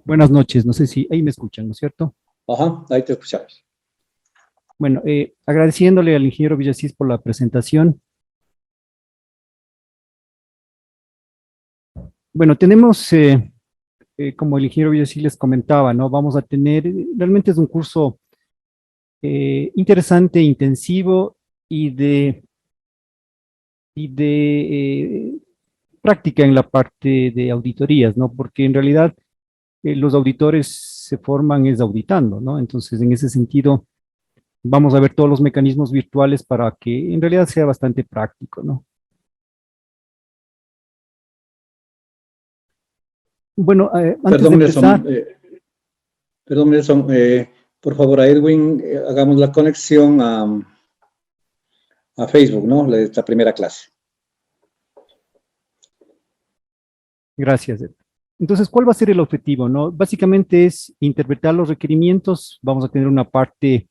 Buenas noches, no sé si ahí me escuchan, ¿no es cierto? Ajá, ahí te escuchamos. Bueno, agradeciéndole al ingeniero Villasís por la presentación. Bueno, tenemos, como el ingeniero Villasís les comentaba, ¿no? Vamos a tener, realmente es un curso interesante, intensivo y de práctica en la parte de auditorías, ¿no? Porque en realidad los auditores se forman es auditando, ¿no? Entonces, en ese sentido, vamos a ver todos los mecanismos virtuales para que en realidad sea bastante práctico, ¿no? Bueno, antes de Perdón, empezar, Nelson, perdón, Nelson, por favor, a Edwin, hagamos la conexión a Facebook, ¿no? Esta primera clase. gracias. Entonces, ¿cuál va a ser el objetivo, no? Básicamente es interpretar los requerimientos. Vamos a tener una parte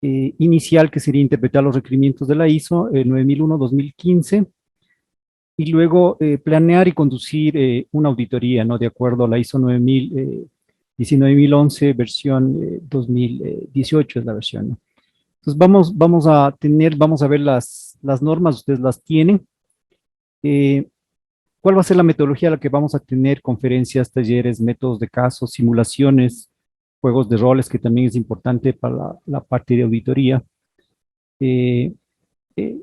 inicial que sería interpretar los requerimientos de la ISO 9001-2015 y luego planear y conducir una auditoría, ¿no? De acuerdo a la ISO 19011 versión 2018 es la versión, ¿no? Entonces, vamos a ver las normas, ustedes las tienen. Eh, ¿Cuál va a ser la metodología a la que vamos a tener? Conferencias, talleres, métodos de casos, simulaciones, juegos de roles, que también es importante para la parte de auditoría. Eh,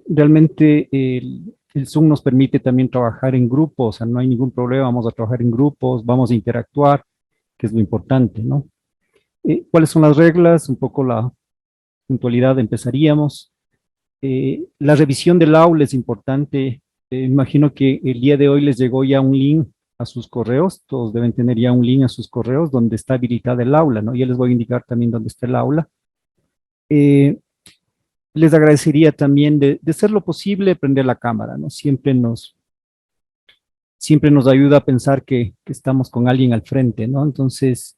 Realmente el Zoom nos permite también trabajar en grupos, o sea, no hay ningún problema, vamos a trabajar en grupos, vamos a interactuar, que es lo importante, ¿no? ¿Cuáles son las reglas? Un poco la puntualidad, empezaríamos. La revisión del aula es importante. Imagino que el día de hoy les llegó ya un link a sus correos. Todos deben tener ya un link a sus correos donde está habilitada el aula, ¿no? Ya les voy a indicar también dónde está el aula. Eh, Les agradecería también de ser lo posible prender la cámara, ¿no? Siempre nos ayuda a pensar que estamos con alguien al frente, ¿no? Entonces,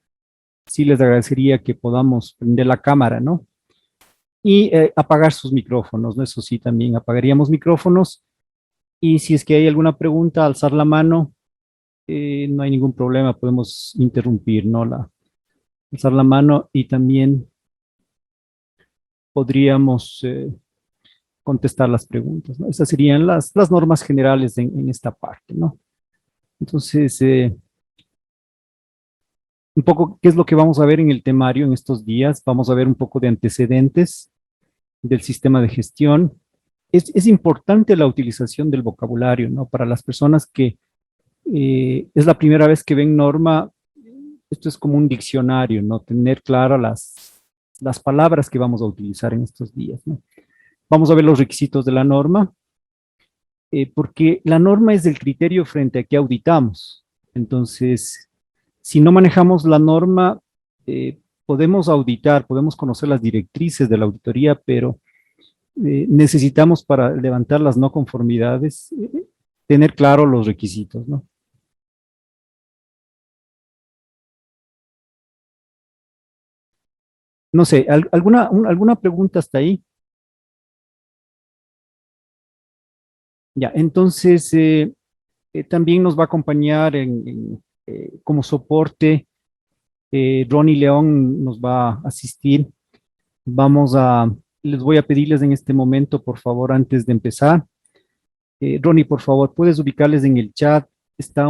sí les agradecería que podamos prender la cámara, ¿no? Y apagar sus micrófonos, ¿no? Eso sí, también apagaríamos micrófonos. Y si es que hay alguna pregunta, alzar la mano, no hay ningún problema, podemos interrumpir, ¿no? Alzar la mano y también podríamos contestar las preguntas, ¿no? Esas serían las normas generales en esta parte, ¿no? Entonces, un poco, ¿qué es lo que vamos a ver en el temario en estos días? Vamos a ver un poco de antecedentes del sistema de gestión. Es importante la utilización del vocabulario, ¿no? Para las personas que es la primera vez que ven norma, esto es como un diccionario, ¿no? Tener claras las palabras que vamos a utilizar en estos días, ¿no? Vamos a ver los requisitos de la norma, porque la norma es el criterio frente a qué auditamos. Entonces, si no manejamos la norma, podemos auditar, podemos conocer las directrices de la auditoría, pero necesitamos para levantar las no conformidades, tener claro los requisitos, ¿no? No sé, ¿alguna pregunta hasta ahí? Ya, entonces también nos va a acompañar como soporte. Ronnie León nos va a asistir. Vamos a, Les voy a pedirles en este momento, por favor, antes de empezar. Ronnie, por favor, puedes ubicarles en el chat. Está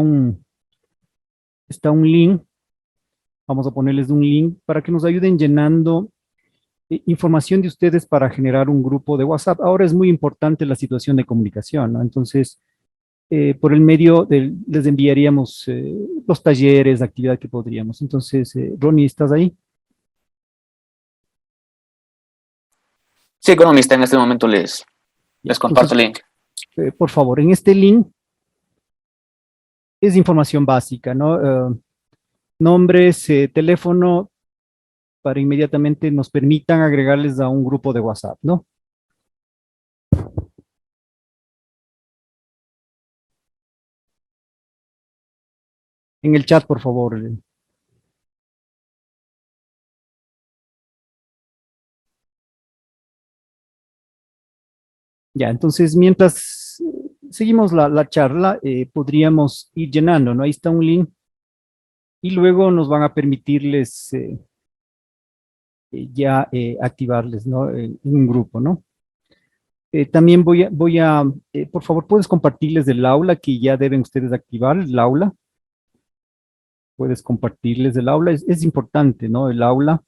está un link. Vamos a ponerles un link para que nos ayuden llenando información de ustedes para generar un grupo de WhatsApp. Ahora es muy importante la situación de comunicación, ¿no? Entonces, por el medio les enviaríamos los talleres, la actividad que podríamos. Entonces, Ronnie, ¿estás ahí? Sí, economista, en este momento Ya, les comparto entonces, el link. por favor, en este link es información básica, ¿no? Nombres, teléfono, para inmediatamente nos permitan agregarles a un grupo de WhatsApp, ¿no? En el chat, por favor. Ya, entonces, mientras seguimos la charla, podríamos ir llenando, ¿no? Ahí está un link y luego nos van a permitirles ya activarles, ¿no? En un grupo, ¿no? También por favor, ¿puedes compartirles del aula que ya deben ustedes activar el aula? Puedes compartirles del aula, es importante, ¿no? El aula.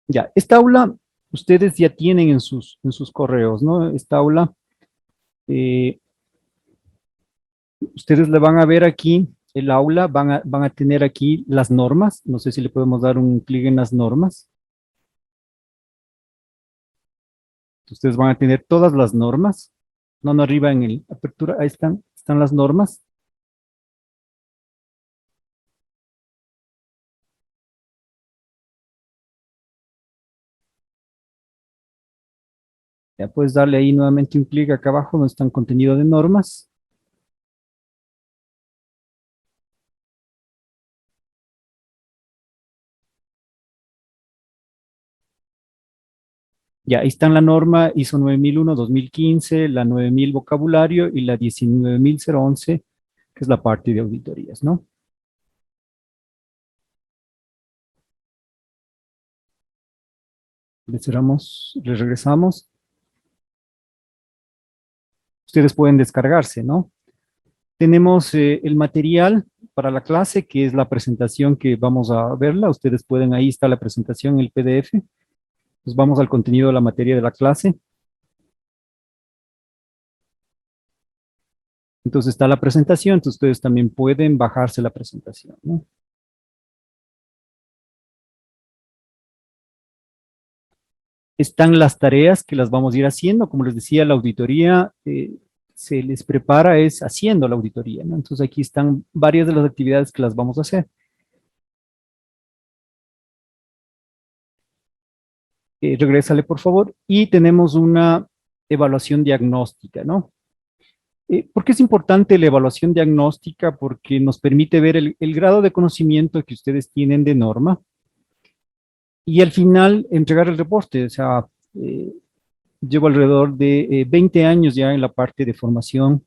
Ya, esta aula ustedes ya tienen en sus correos, ¿no? Esta aula, eh, ustedes le van a ver aquí el aula, van a tener aquí las normas. No sé si le podemos dar un clic en las normas. Ustedes van a tener todas las normas. No, no, arriba en el apertura, ahí están las normas. Ya puedes darle ahí nuevamente un clic acá abajo donde está el contenido de normas. Ya, ahí están la norma ISO 9001-2015, la 9000 vocabulario y la 19011, que es la parte de auditorías, ¿no? Le cerramos, le regresamos. Ustedes pueden descargarse, ¿no? Tenemos el material para la clase, que es la presentación que vamos a verla. Ustedes pueden, ahí está la presentación en el PDF. Pues vamos al contenido de la materia de la clase. Entonces está la presentación, entonces ustedes también pueden bajarse la presentación, ¿no? Están las tareas que las vamos a ir haciendo. Como les decía, la auditoría se les prepara es haciendo la auditoría, ¿no? Entonces aquí están varias de las actividades que las vamos a hacer. Regrésale, por favor. Y tenemos una evaluación diagnóstica, ¿no? ¿Por qué es importante la evaluación diagnóstica? Porque nos permite ver el grado de conocimiento que ustedes tienen de norma y al final entregar el reporte. O sea, eh, llevo alrededor de 20 años ya en la parte de formación,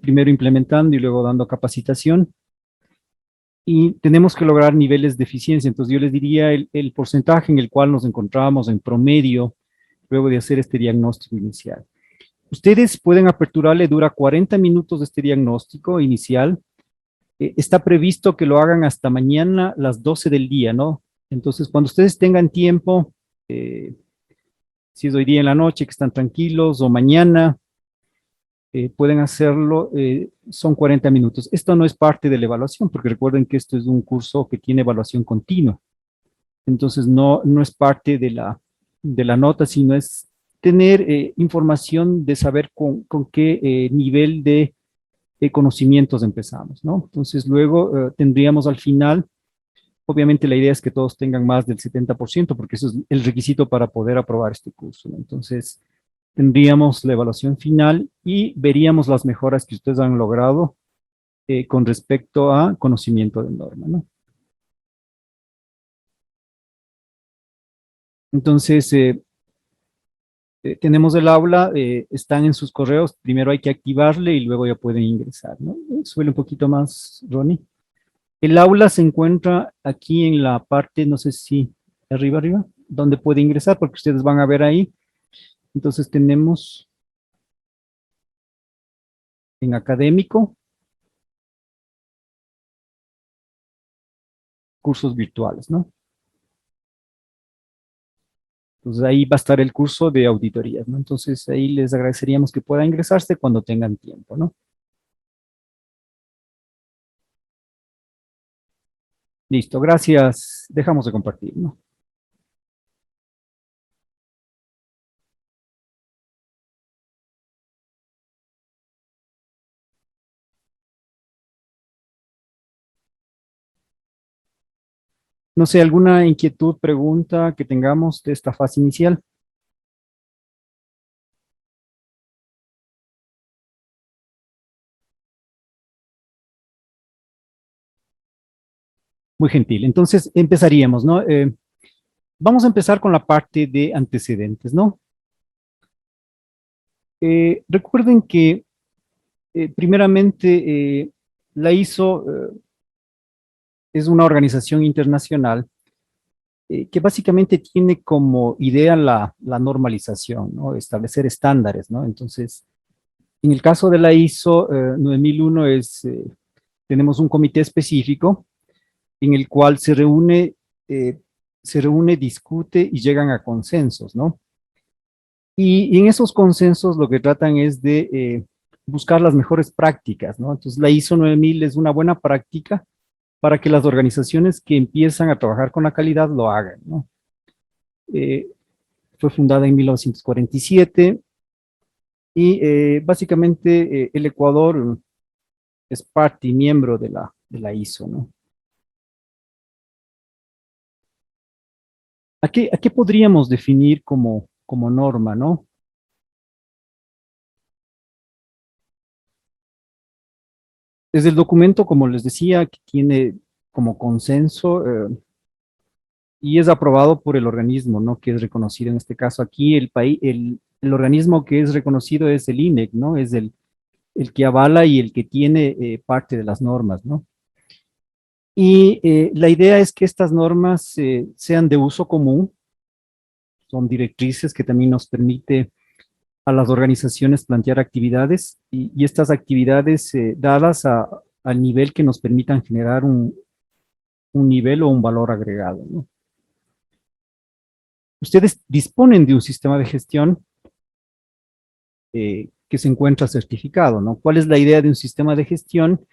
primero implementando y luego dando capacitación. Y tenemos que lograr niveles de eficiencia. Entonces yo les diría el porcentaje en el cual nos encontramos en promedio luego de hacer este diagnóstico inicial. Ustedes pueden aperturarle, dura 40 minutos este diagnóstico inicial. Está previsto que lo hagan hasta mañana a las 12 del día, ¿no? Entonces, cuando ustedes tengan tiempo, eh, si es hoy día en la noche que están tranquilos o mañana, pueden hacerlo, son 40 minutos. Esto no es parte de la evaluación, porque recuerden que esto es un curso que tiene evaluación continua. Entonces, no es parte de la nota, sino es tener información de saber con qué nivel de conocimientos empezamos, ¿no? Entonces, luego tendríamos al final, obviamente la idea es que todos tengan más del 70%, porque eso es el requisito para poder aprobar este curso, ¿no? Entonces, tendríamos la evaluación final y veríamos las mejoras que ustedes han logrado con respecto a conocimiento de norma, ¿no? Entonces, tenemos el aula, están en sus correos, primero hay que activarle y luego ya pueden ingresar, ¿no? Suele un poquito más, Ronnie. El aula se encuentra aquí en la parte, no sé si arriba, donde puede ingresar, porque ustedes van a ver ahí. Entonces tenemos en académico, cursos virtuales, ¿no? Entonces ahí va a estar el curso de auditorías, ¿no? Entonces ahí les agradeceríamos que puedan ingresarse cuando tengan tiempo, ¿no? Listo, gracias. Dejamos de compartir, ¿no? No sé, alguna inquietud, pregunta que tengamos de esta fase inicial. Muy gentil. Entonces empezaríamos, ¿no? Vamos a empezar con la parte de antecedentes, ¿no? Recuerden que primeramente la ISO es una organización internacional que básicamente tiene como idea la normalización, ¿no? Establecer estándares, ¿no? Entonces, en el caso de la ISO 9001 tenemos un comité específico en el cual eh, se reúne, discute y llegan a consensos, ¿no? Y en esos consensos lo que tratan es de buscar las mejores prácticas, ¿no? Entonces la ISO 9000 es una buena práctica para que las organizaciones que empiezan a trabajar con la calidad lo hagan, ¿no? Eh, Fue fundada en 1947 y básicamente el Ecuador es parte y miembro de la ISO, ¿no? ¿A qué podríamos definir como norma, no? Desde el documento, como les decía, que tiene como consenso y es aprobado por el organismo, ¿no? Que es reconocido en este caso aquí, el organismo que es reconocido es el INEC, ¿no? Es el que avala y el que tiene parte de las normas, ¿no? Y la idea es que estas normas sean de uso común, son directrices que también nos permite a las organizaciones plantear actividades y estas actividades dadas al nivel que nos permitan generar un nivel o un valor agregado, ¿no? Ustedes disponen de un sistema de gestión que se encuentra certificado, ¿no? ¿Cuál es la idea de un sistema de gestión?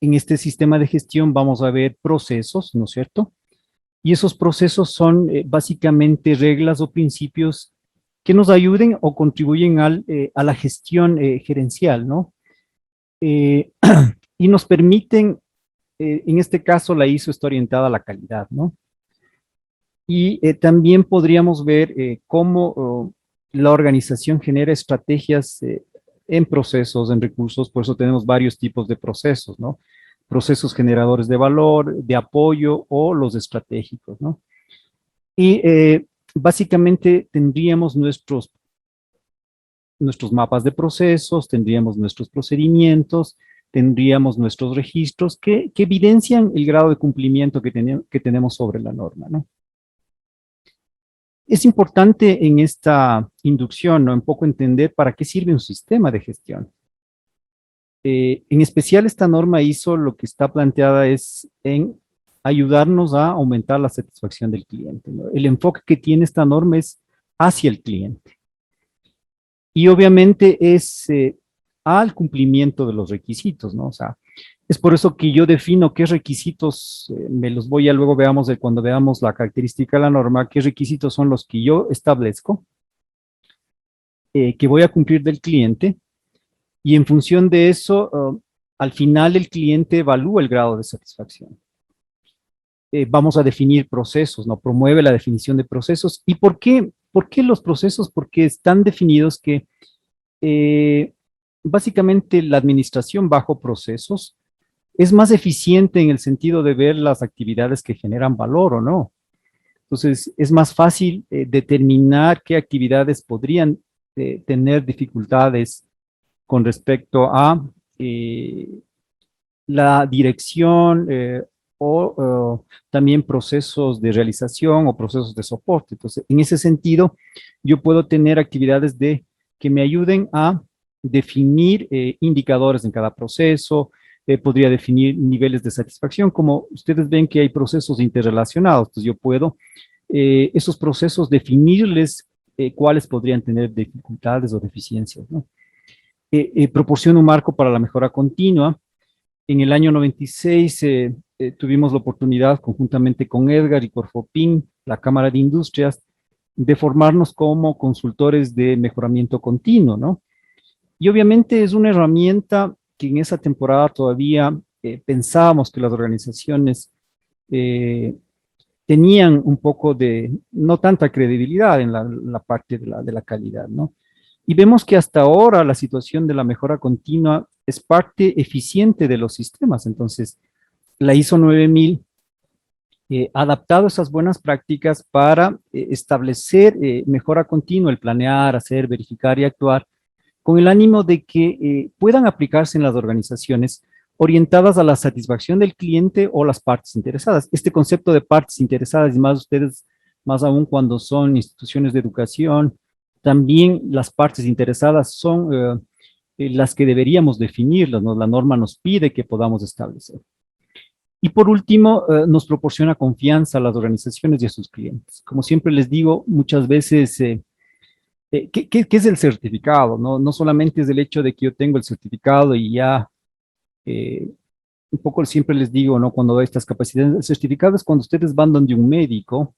En este sistema de gestión vamos a ver procesos, ¿no es cierto? Y esos procesos son básicamente reglas o principios que nos ayuden o contribuyen a la gestión gerencial, ¿no? Eh, y nos permiten, en este caso la ISO está orientada a la calidad, ¿no? Y también podríamos ver cómo la organización genera estrategias en procesos, en recursos, por eso tenemos varios tipos de procesos, ¿no? Procesos generadores de valor, de apoyo o los estratégicos, ¿no? Y básicamente tendríamos nuestros mapas de procesos, tendríamos nuestros procedimientos, tendríamos nuestros registros que evidencian el grado de cumplimiento que tenemos sobre la norma, ¿no? Es importante en esta inducción, ¿no? Un poco entender para qué sirve un sistema de gestión. En especial esta norma ISO lo que está planteada es en ayudarnos a aumentar la satisfacción del cliente, ¿no? El enfoque que tiene esta norma es hacia el cliente. Y obviamente es al cumplimiento de los requisitos, ¿no? O sea, es por eso que yo defino qué requisitos, me los voy a luego veamos cuando veamos la característica de la norma, qué requisitos son los que yo establezco, que voy a cumplir del cliente, y en función de eso, al final el cliente evalúa el grado de satisfacción. Vamos a definir procesos, ¿no? Promueve la definición de procesos. ¿Y por qué? ¿Por qué los procesos? Porque están definidos que eh, básicamente la administración bajo procesos es más eficiente en el sentido de ver las actividades que generan valor o no. Entonces, es más fácil determinar qué actividades podrían tener dificultades con respecto a la dirección o también procesos de realización o procesos de soporte. Entonces, en ese sentido, yo puedo tener actividades que me ayuden a definir indicadores en cada proceso, podría definir niveles de satisfacción, como ustedes ven que hay procesos interrelacionados, entonces yo puedo esos procesos definirles cuáles podrían tener dificultades o deficiencias, ¿no? Proporciona un marco para la mejora continua. En el año 96 tuvimos la oportunidad, conjuntamente con Edgar y Corfopin, la Cámara de Industrias, de formarnos como consultores de mejoramiento continuo, ¿no? Y obviamente es una herramienta que en esa temporada todavía pensábamos que las organizaciones eh, tenían un poco de, no tanta credibilidad en la parte de la calidad, ¿no? Y vemos que hasta ahora la situación de la mejora continua es parte eficiente de los sistemas. Entonces, la ISO 9000 adaptado esas buenas prácticas para establecer mejora continua, el planear, hacer, verificar y actuar, con el ánimo de que puedan aplicarse en las organizaciones orientadas a la satisfacción del cliente o las partes interesadas. Este concepto de partes interesadas, y más ustedes, más aún cuando son instituciones de educación, también las partes interesadas son las que deberíamos definirlas, ¿no? La norma nos pide que podamos establecer. Y por último, nos proporciona confianza a las organizaciones y a sus clientes. Como siempre les digo, muchas veces, ¿qué es el certificado? ¿No? No solamente es el hecho de que yo tengo el certificado y ya, un poco siempre les digo, ¿no? Cuando doy estas capacidades, el certificado es cuando ustedes van donde un médico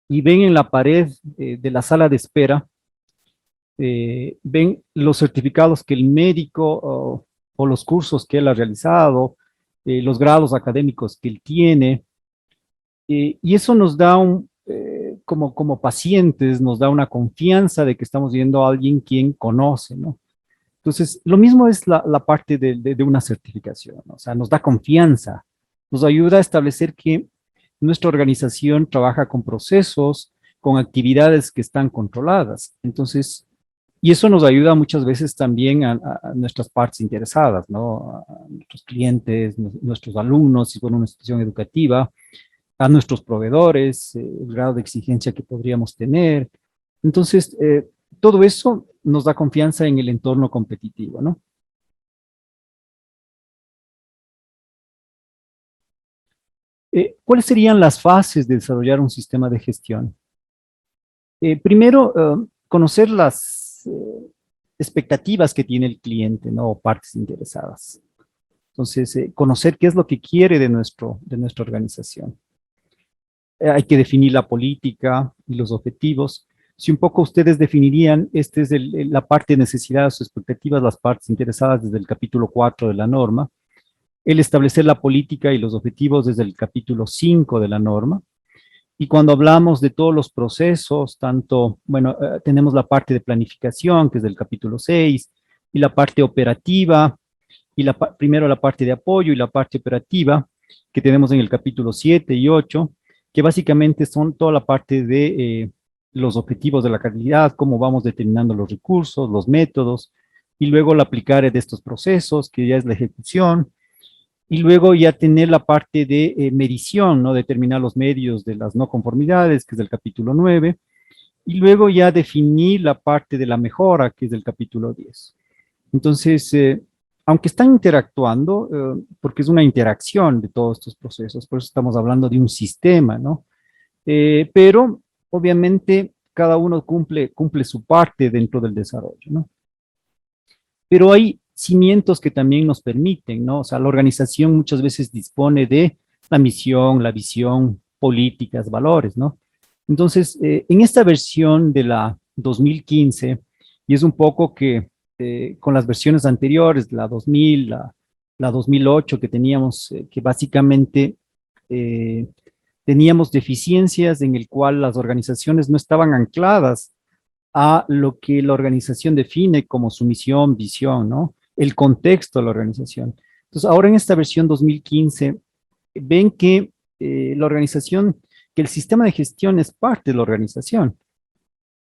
y ven en la pared de la sala de espera, ven los certificados que el médico o los cursos que él ha realizado, los grados académicos que él tiene, y eso nos da como pacientes, nos da una confianza de que estamos viendo a alguien quien conoce, ¿no? Entonces, lo mismo es la parte de una certificación, ¿no? O sea, nos da confianza, nos ayuda a establecer que nuestra organización trabaja con procesos, con actividades que están controladas. Entonces, y eso nos ayuda muchas veces también a nuestras partes interesadas, ¿no? A nuestros clientes, nuestros alumnos, si fuera una institución educativa, a nuestros proveedores, el grado de exigencia que podríamos tener. Entonces, todo eso nos da confianza en el entorno competitivo, ¿no? ¿Cuáles serían las fases de desarrollar un sistema de gestión? Primero, conocer las expectativas que tiene el cliente, ¿no? O partes interesadas. Entonces, conocer qué es lo que quiere de nuestra organización. Hay que definir la política y los objetivos. Si un poco ustedes definirían, esta es la parte de necesidades o expectativas, las partes interesadas desde el capítulo 4 de la norma, el establecer la política y los objetivos desde el capítulo 5 de la norma, y cuando hablamos de todos los procesos, tanto, bueno, tenemos la parte de planificación, que es del capítulo 6, y la parte operativa, y primero la parte de apoyo y la parte operativa, que tenemos en el capítulo 7 y 8, que básicamente son toda la parte de los objetivos de la calidad, cómo vamos determinando los recursos, los métodos, y luego el aplicar de estos procesos, que ya es la ejecución, y luego ya tener la parte de medición, ¿no? Determinar los medios de las no conformidades, que es del capítulo 9, y luego ya definir la parte de la mejora, que es del capítulo 10. Entonces, aunque están interactuando, porque es una interacción de todos estos procesos, por eso estamos hablando de un sistema, ¿no? Pero obviamente cada uno cumple su parte dentro del desarrollo, ¿no? Pero hay cimientos que también nos permiten, ¿no? O sea, la organización muchas veces dispone de la misión, la visión, políticas, valores, ¿no? Entonces, en esta versión de la 2015, y es un poco que con las versiones anteriores, la 2000, la 2008, que teníamos, que básicamente teníamos deficiencias en el cual las organizaciones no estaban ancladas a lo que la organización define como su misión, visión, ¿no? El contexto de la organización. Entonces, ahora en esta versión 2015, ven que la organización, que el sistema de gestión es parte de la organización.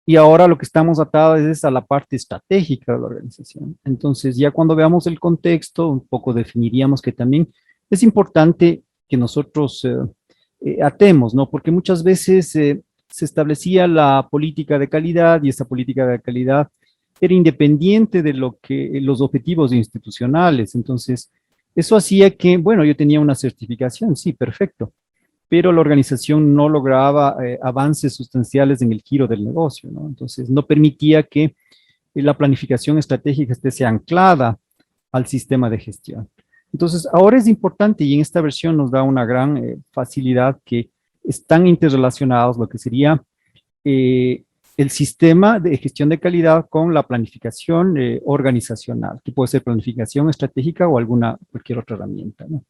Y ahora lo que estamos atados es a la parte estratégica de la organización. Entonces, ya cuando veamos el contexto, un poco definiríamos que también es importante que nosotros atemos, ¿no? Porque muchas veces se establecía la política de calidad y esta política de calidad era independiente de lo que los objetivos institucionales. Entonces, eso hacía que, bueno, yo tenía una certificación, sí, perfecto, pero la organización no lograba avances sustanciales en el giro del negocio, ¿no? Entonces, no permitía que la planificación estratégica esté anclada al sistema de gestión. Entonces, ahora es importante y en esta versión nos da una gran facilidad que están interrelacionados lo que sería el sistema de gestión de calidad con la planificación organizacional, que puede ser planificación estratégica o cualquier otra herramienta, ¿no?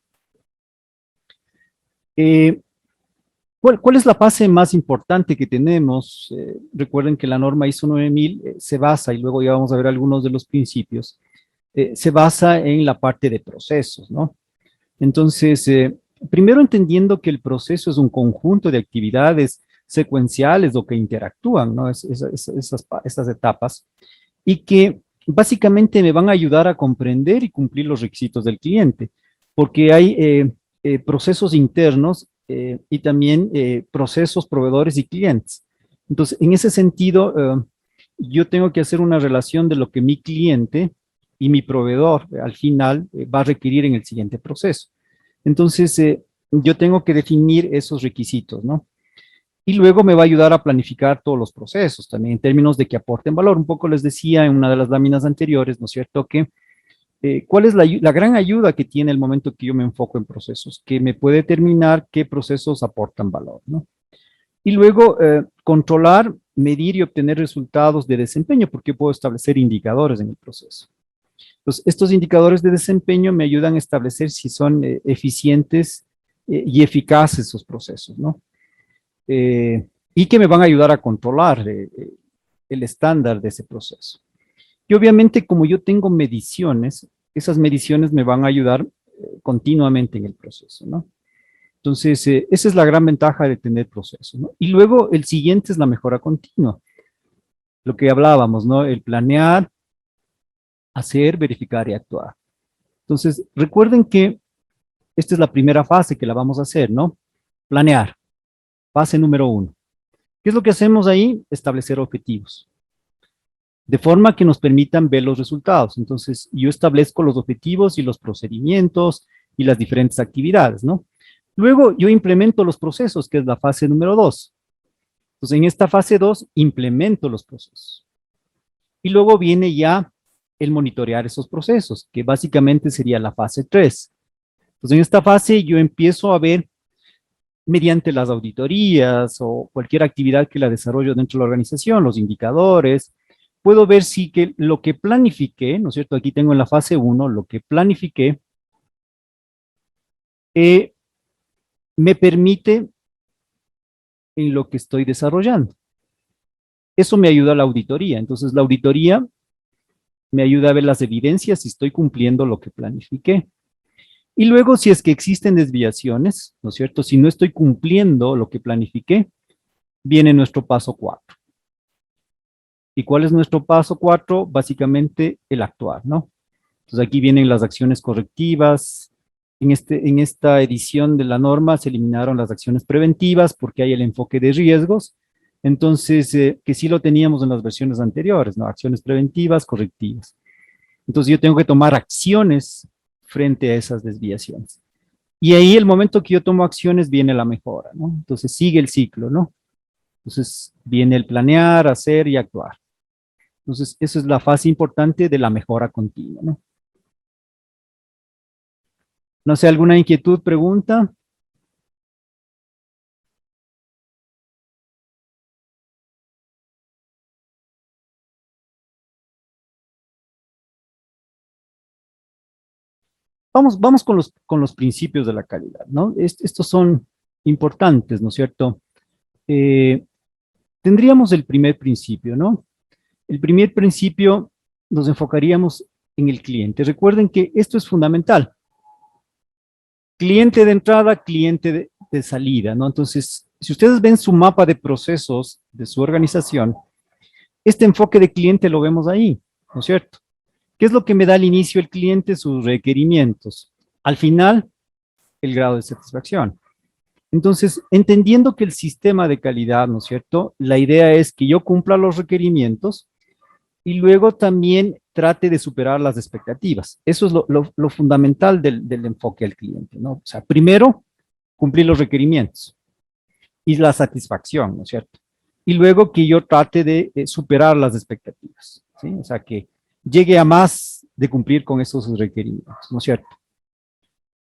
¿Cuál es la fase más importante que tenemos? Recuerden que la norma ISO 9000 se basa, y luego ya vamos a ver algunos de los principios, se basa en la parte de procesos, ¿no? Entonces, Primero entendiendo que el proceso es un conjunto de actividades secuenciales o que interactúan, ¿no? Esas etapas, y que básicamente me van a ayudar a comprender y cumplir los requisitos del cliente, porque hay procesos internos y también procesos proveedores y clientes. Entonces, en ese sentido, yo tengo que hacer una relación de lo que mi cliente y mi proveedor al final va a requerir en el siguiente proceso. Entonces, yo tengo que definir esos requisitos, ¿no? Y luego me va a ayudar a planificar todos los procesos, también en términos de que aporten valor. Un poco les decía en una de las láminas anteriores, ¿no es cierto? Que cuál es la gran ayuda que tiene el momento que yo me enfoco en procesos, que me puede determinar qué procesos aportan valor, ¿no? Y luego controlar, medir y obtener resultados de desempeño, porque yo puedo establecer indicadores en el proceso. Entonces, estos indicadores de desempeño me ayudan a establecer si son eficientes y eficaces esos procesos, ¿no? Y que me van a ayudar a controlar el estándar de ese proceso. Y obviamente, como yo tengo mediciones, esas mediciones me van a ayudar continuamente en el proceso, ¿no? Entonces, esa es la gran ventaja de tener procesos, ¿no? Y luego el siguiente es la mejora continua, lo que hablábamos, ¿no? El planear, hacer, verificar y actuar. Entonces, recuerden que esta es la primera fase que la vamos a hacer, ¿no? Planear, fase número 1. ¿Qué es lo que hacemos ahí? Establecer objetivos, de forma que nos permitan ver los resultados. Entonces, yo establezco los objetivos y los procedimientos y las diferentes actividades, ¿no? Luego, yo implemento los procesos, que es la fase número 2. Entonces, en esta fase 2, implemento los procesos. Y luego viene ya el monitorear esos procesos, que básicamente sería la fase 3. Entonces, en esta fase yo empiezo a ver, mediante las auditorías o cualquier actividad que la desarrollo dentro de la organización, los indicadores, puedo ver si que lo que planifiqué, ¿no es cierto? Aquí tengo en la fase 1, lo que planifiqué, me permite en lo que estoy desarrollando. Eso me ayuda a la auditoría. Entonces, la auditoría me ayuda a ver las evidencias si estoy cumpliendo lo que planifiqué. Y luego, si es que existen desviaciones, ¿no es cierto? Si no estoy cumpliendo lo que planifiqué, viene nuestro paso 4. ¿Y cuál es nuestro paso 4? Básicamente, el actuar, ¿no? Entonces, aquí vienen las acciones correctivas. En esta edición de la norma se eliminaron las acciones preventivas porque hay el enfoque de riesgos. Entonces, que sí lo teníamos en las versiones anteriores, ¿no? Acciones preventivas, correctivas. Entonces, yo tengo que tomar acciones frente a esas desviaciones. Y ahí, el momento que yo tomo acciones, viene la mejora, ¿no? Entonces, sigue el ciclo, ¿no? Entonces, viene el planear, hacer y actuar. Entonces, esa es la fase importante de la mejora continua, ¿no? No sé, ¿alguna inquietud, pregunta? Vamos con los principios de la calidad, ¿no? Estos son importantes, ¿no es cierto? Eh, Tendríamos el primer principio, ¿no? El primer principio nos enfocaríamos en el cliente. Recuerden que esto es fundamental. Cliente de entrada, cliente de salida, ¿no? Entonces, si ustedes ven su mapa de procesos de su organización, este enfoque de cliente lo vemos ahí, ¿no es cierto? ¿Qué es lo que me da al inicio el cliente? Sus requerimientos. Al final, el grado de satisfacción. Entonces, entendiendo que el sistema de calidad, ¿no es cierto? La idea es que yo cumpla los requerimientos y luego también trate de superar las expectativas. Eso es lo fundamental del enfoque al cliente, ¿no? O sea, primero, cumplir los requerimientos y la satisfacción, ¿no es cierto? Y luego que yo trate de superar las expectativas, ¿sí? O sea, que llegue a más de cumplir con esos requerimientos, ¿no es cierto?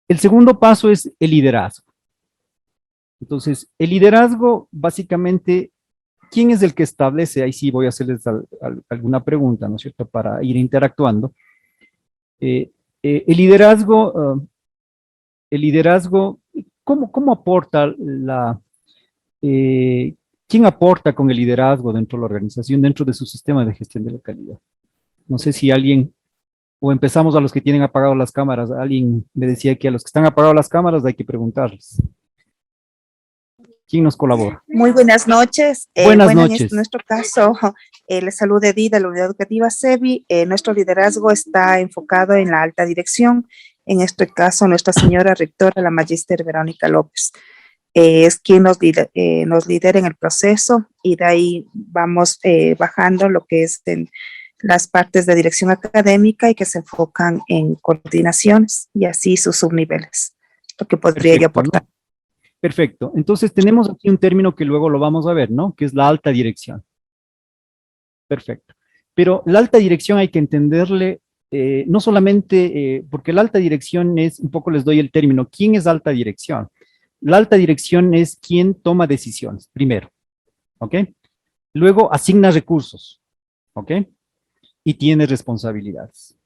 El segundo paso es el liderazgo. Entonces, el liderazgo, básicamente, ¿quién es el que establece? Ahí sí voy a hacerles alguna pregunta, ¿no es cierto?, para ir interactuando. El liderazgo, ¿cómo aporta quién aporta con el liderazgo dentro de la organización, dentro de su sistema de gestión de la calidad? No sé si alguien O empezamos a los que tienen apagadas las cámaras. Alguien me decía que a los que están apagadas las cámaras hay que preguntarles. ¿Quién nos colabora? Muy buenas noches. Buenas Bueno, noches. en nuestro caso, les saluda Edith de la Unidad Educativa CEBI. Nuestro liderazgo está enfocado en la alta dirección. En este caso, nuestra señora rectora, la magíster Verónica López, es quien nos lidera en el proceso, y de ahí vamos bajando lo que es las partes de dirección académica y que se enfocan en coordinaciones y así sus subniveles, lo que podría yo Perfecto, ¿no? aportar. Perfecto. Entonces tenemos aquí un término que luego lo vamos a ver, ¿no? Que es la alta dirección. Perfecto. Pero la alta dirección hay que entenderle, no solamente, porque la alta dirección es, un poco les doy el término, ¿quién es alta dirección? La alta dirección es quien toma decisiones, primero, ¿ok? Luego asigna recursos, ¿ok? Y tiene responsabilidades.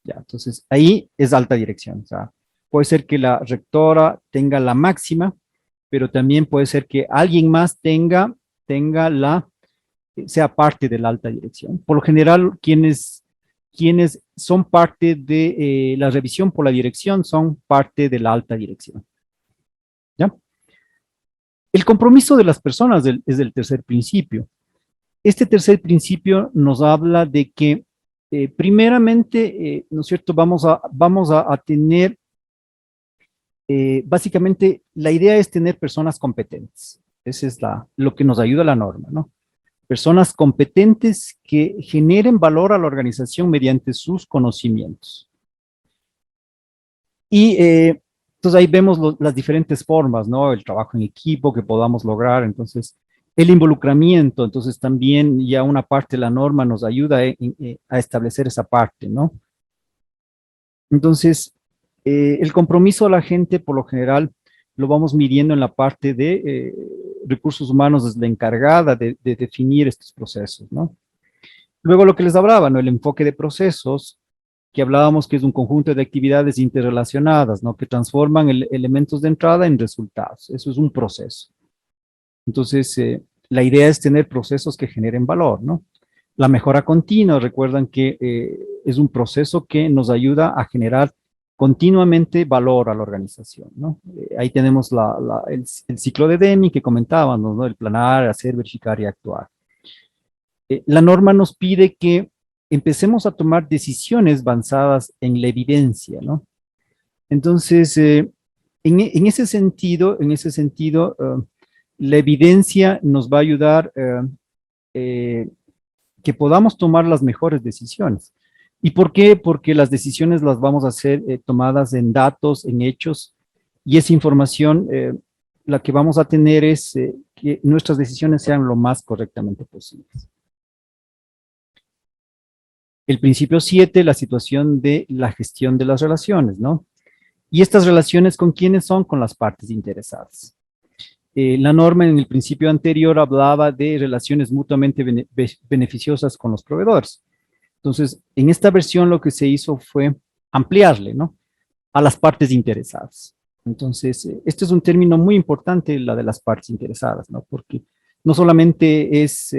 Ya, entonces ahí es alta dirección. O sea, puede ser que la rectora tenga la máxima, pero también puede ser que alguien más tenga sea parte de la alta dirección. Por lo general, quienes son parte de la revisión por la dirección son parte de la alta dirección. ¿Ya? El compromiso de las personas es el tercer principio. Este tercer principio nos habla de que, primeramente, ¿no es cierto?, vamos a tener, básicamente, la idea es tener personas competentes. Esa es lo que nos ayuda a la norma, ¿no? Personas competentes que generen valor a la organización mediante sus conocimientos. Y entonces ahí vemos las diferentes formas, ¿no? El trabajo en equipo que podamos lograr, entonces el involucramiento, entonces también ya una parte de la norma nos ayuda a establecer esa parte, ¿no? Entonces, el compromiso de la gente, por lo general, lo vamos midiendo en la parte de recursos humanos, es la encargada de definir estos procesos, ¿no? Luego lo que les hablaba, ¿no? El enfoque de procesos, que hablábamos que es un conjunto de actividades interrelacionadas, ¿no? Que transforman elementos de entrada en resultados. Eso es un proceso. Entonces, la idea es tener procesos que generen valor, ¿no? La mejora continua, recuerdan que es un proceso que nos ayuda a generar continuamente valor a la organización, ¿no? Ahí tenemos el ciclo de Deming que comentábamos, ¿no? El planar, hacer, verificar y actuar. La norma nos pide que empecemos a tomar decisiones basadas en la evidencia, ¿no? Entonces, en ese sentido, la evidencia nos va a ayudar que podamos tomar las mejores decisiones. ¿Y por qué? Porque las decisiones las vamos a hacer tomadas en datos, en hechos, y esa información, la que vamos a tener es que nuestras decisiones sean lo más correctamente posibles. El principio 7, la situación de la gestión de las relaciones, ¿no? Y estas relaciones, ¿con quiénes son? Con las partes interesadas. La norma en el principio anterior hablaba de relaciones mutuamente beneficiosas con los proveedores. Entonces, en esta versión lo que se hizo fue ampliarle, ¿no? A las partes interesadas. Entonces, este es un término muy importante, la de las partes interesadas, ¿no? Porque no solamente es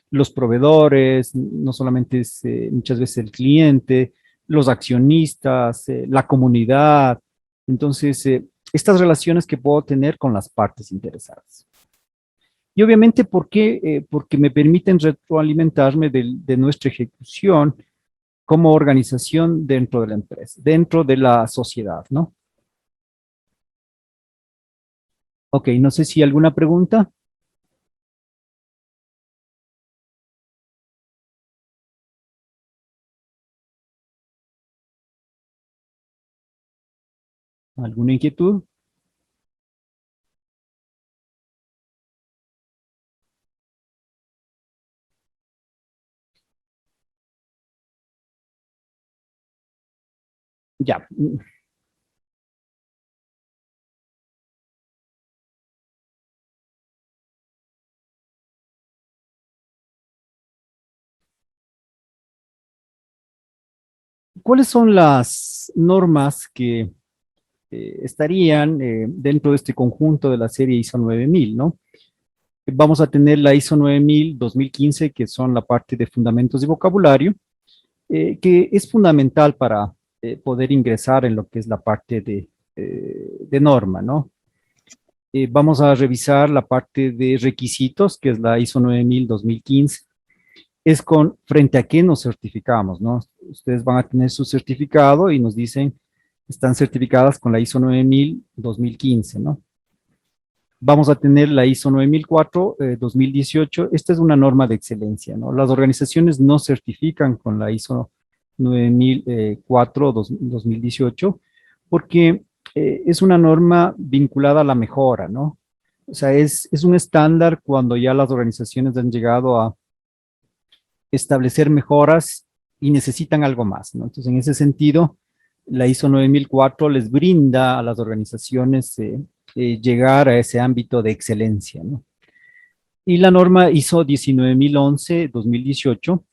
los proveedores, no solamente es muchas veces el cliente, los accionistas, la comunidad. Entonces, estas relaciones que puedo tener con las partes interesadas. Y obviamente, ¿por qué? Porque me permiten retroalimentarme de nuestra ejecución como organización dentro de la empresa, dentro de la sociedad, ¿no? Ok, no sé si alguna pregunta. ¿Alguna inquietud? Ya. ¿Cuáles son las normas que estarían dentro de este conjunto de la serie ISO 9000, ¿no? Vamos a tener la ISO 9000 2015, que son la parte de fundamentos de vocabulario. que es fundamental para poder ingresar en lo que es la parte de norma, ¿no? Vamos a revisar la parte de requisitos, que es la ISO 9000-2015. Es con frente a qué nos certificamos, ¿no? Ustedes van a tener su certificado y nos dicen, están certificadas con la ISO 9000-2015, ¿no? Vamos a tener la ISO 9004-2018. Esta es una norma de excelencia, ¿no? Las organizaciones no certifican con la ISO 9004-2018 porque es una norma vinculada a la mejora, ¿no? O sea, es un estándar cuando ya las organizaciones han llegado a establecer mejoras y necesitan algo más, ¿no? Entonces, en ese sentido, la ISO 9004 les brinda a las organizaciones llegar a ese ámbito de excelencia, ¿no? Y la norma ISO 19011-2018,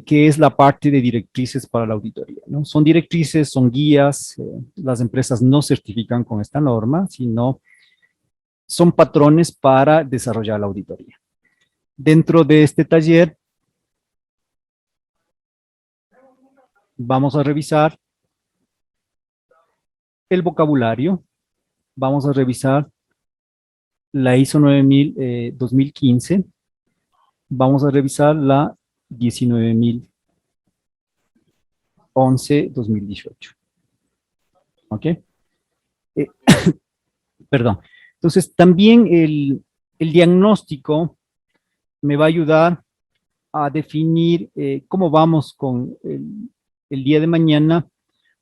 que es la parte de directrices para la auditoría, ¿no? Son directrices, son guías, las empresas no certifican con esta norma, sino son patrones para desarrollar la auditoría. Dentro de este taller, vamos a revisar el vocabulario, vamos a revisar la ISO 9000-2015, vamos a revisar la 19011-2018. ¿Ok? Perdón. Entonces, también el diagnóstico me va a ayudar a definir cómo vamos con el día de mañana.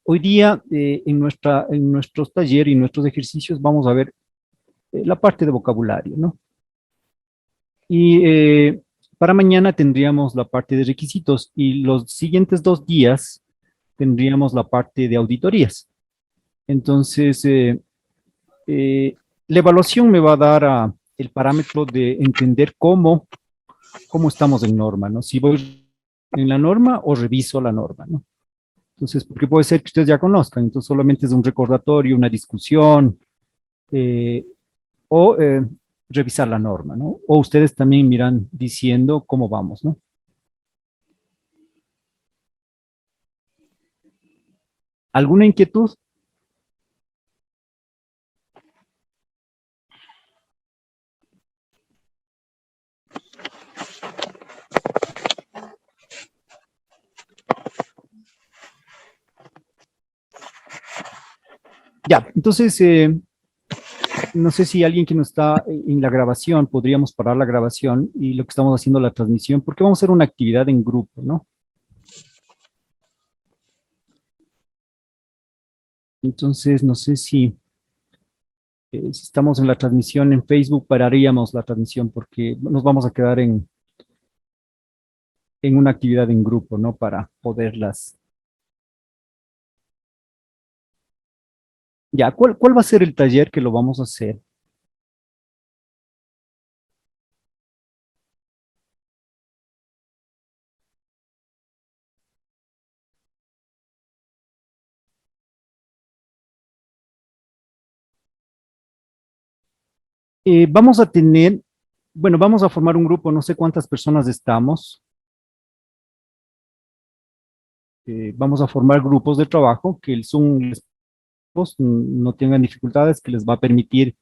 Hoy día, en nuestros talleres y nuestros ejercicios, vamos a ver la parte de vocabulario, ¿no? Y para mañana tendríamos la parte de requisitos y los siguientes 2 días tendríamos la parte de auditorías. Entonces, la evaluación me va a dar el parámetro de entender cómo estamos en norma, ¿no? Si voy en la norma o reviso la norma, ¿no? Entonces, porque puede ser que ustedes ya conozcan, entonces solamente es un recordatorio, una discusión, o revisar la norma, ¿no? O ustedes también miran diciendo cómo vamos, ¿no? ¿Alguna inquietud? Ya, entonces, no sé si alguien que no está en la grabación, podríamos parar la grabación y lo que estamos haciendo la transmisión, porque vamos a hacer una actividad en grupo, ¿no? Entonces, no sé si estamos en la transmisión en Facebook, pararíamos la transmisión porque nos vamos a quedar en una actividad en grupo, ¿no? Para poderlas. Ya, ¿cuál va a ser el taller que lo vamos a hacer? Vamos a tener, bueno, vamos a formar un grupo, no sé cuántas personas estamos. Vamos a formar grupos de trabajo que el Zoom no tengan dificultades, que les va a permitir,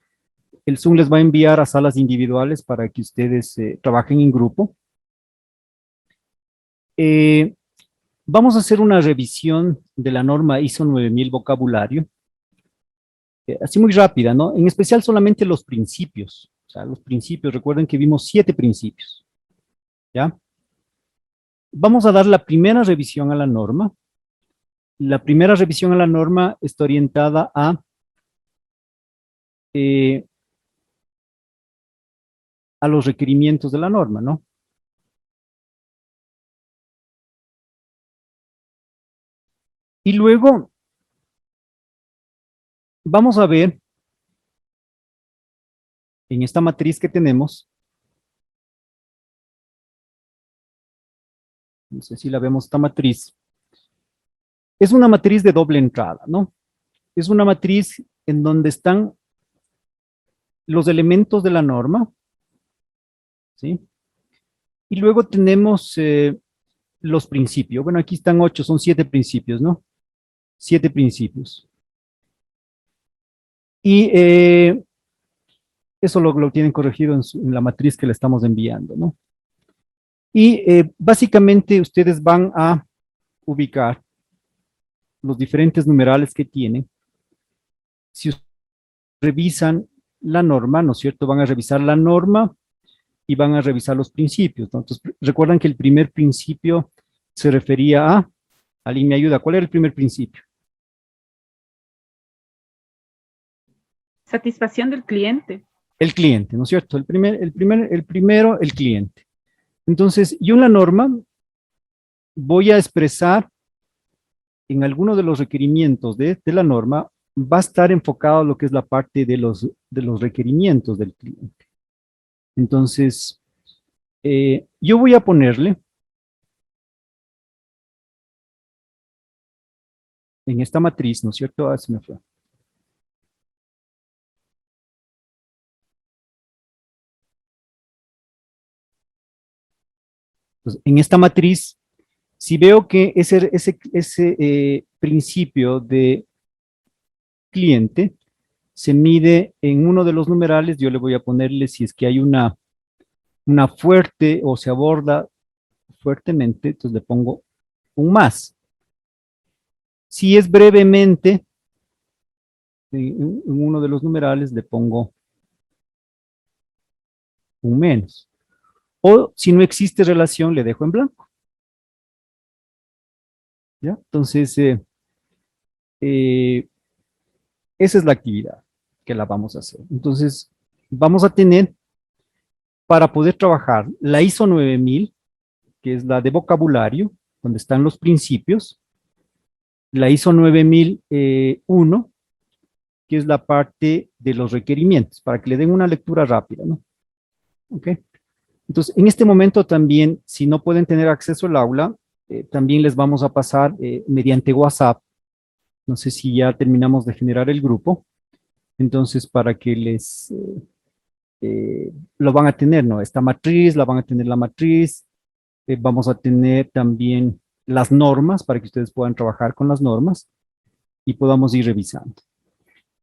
el Zoom les va a enviar a salas individuales para que ustedes trabajen en grupo. Vamos a hacer una revisión de la norma ISO 9000 vocabulario, así muy rápida, ¿no? En especial solamente los principios, o sea, los principios, recuerden que vimos 7 principios, ¿ya? Vamos a dar la primera revisión a la norma. La primera revisión a la norma está orientada a los requerimientos de la norma, ¿no? Y luego vamos a ver en esta matriz que tenemos, no sé si la vemos esta matriz, es una matriz de doble entrada, ¿no? Es una matriz en donde están los elementos de la norma, ¿sí? Y luego tenemos los principios. Bueno, aquí están 8, son 7 principios, ¿no? 7 principios. Y eso lo tienen corregido en la matriz que le estamos enviando, ¿no? Y básicamente ustedes van a ubicar los diferentes numerales que tienen. Si ustedes revisan la norma, ¿no es cierto? Van a revisar la norma y van a revisar los principios, ¿no? Entonces, recuerdan que el primer principio se refería a, ¿alguien me ayuda? ¿Cuál era el primer principio? Satisfacción del cliente. El cliente, ¿no es cierto? El primero, el cliente. Entonces, yo en la norma voy a expresar en alguno de los requerimientos de la norma, va a estar enfocado a lo que es la parte de los requerimientos del cliente. Entonces, yo voy a ponerle en esta matriz, ¿no es cierto? Ah, se me fue. Entonces, en esta matriz, si veo que ese principio de cliente se mide en uno de los numerales, yo le voy a ponerle si es que hay una fuerte o se aborda fuertemente, entonces le pongo un más. Si es brevemente, en uno de los numerales le pongo un menos. O si no existe relación, le dejo en blanco. ¿Ya? Entonces, esa es la actividad que la vamos a hacer. Entonces, vamos a tener, para poder trabajar, la ISO 9000, que es la de vocabulario, donde están los principios, la ISO 9001, que es la parte de los requerimientos, para que le den una lectura rápida, ¿no? ¿Ok? Entonces, en este momento también, si no pueden tener acceso al aula, también les vamos a pasar mediante WhatsApp. No sé si ya terminamos de generar el grupo. Entonces, para que lo van a tener, ¿no? Esta matriz, la van a tener la matriz. Vamos a tener también las normas para que ustedes puedan trabajar con las normas y podamos ir revisando.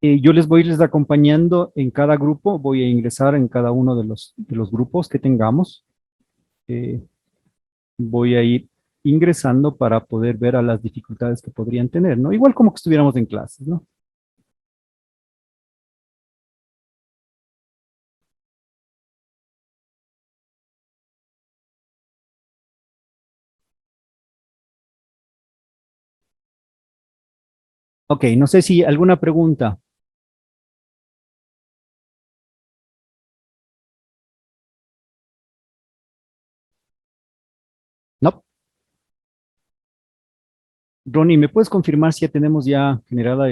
Yo les voy a irles acompañando en cada grupo, voy a ingresar en cada uno de los grupos que tengamos. Voy a ir ingresando para poder ver a las dificultades que podrían tener, ¿no? Igual como que estuviéramos en clases, ¿no? Ok, no sé si alguna pregunta. No. Ronnie, ¿me puedes confirmar si ya tenemos ya generada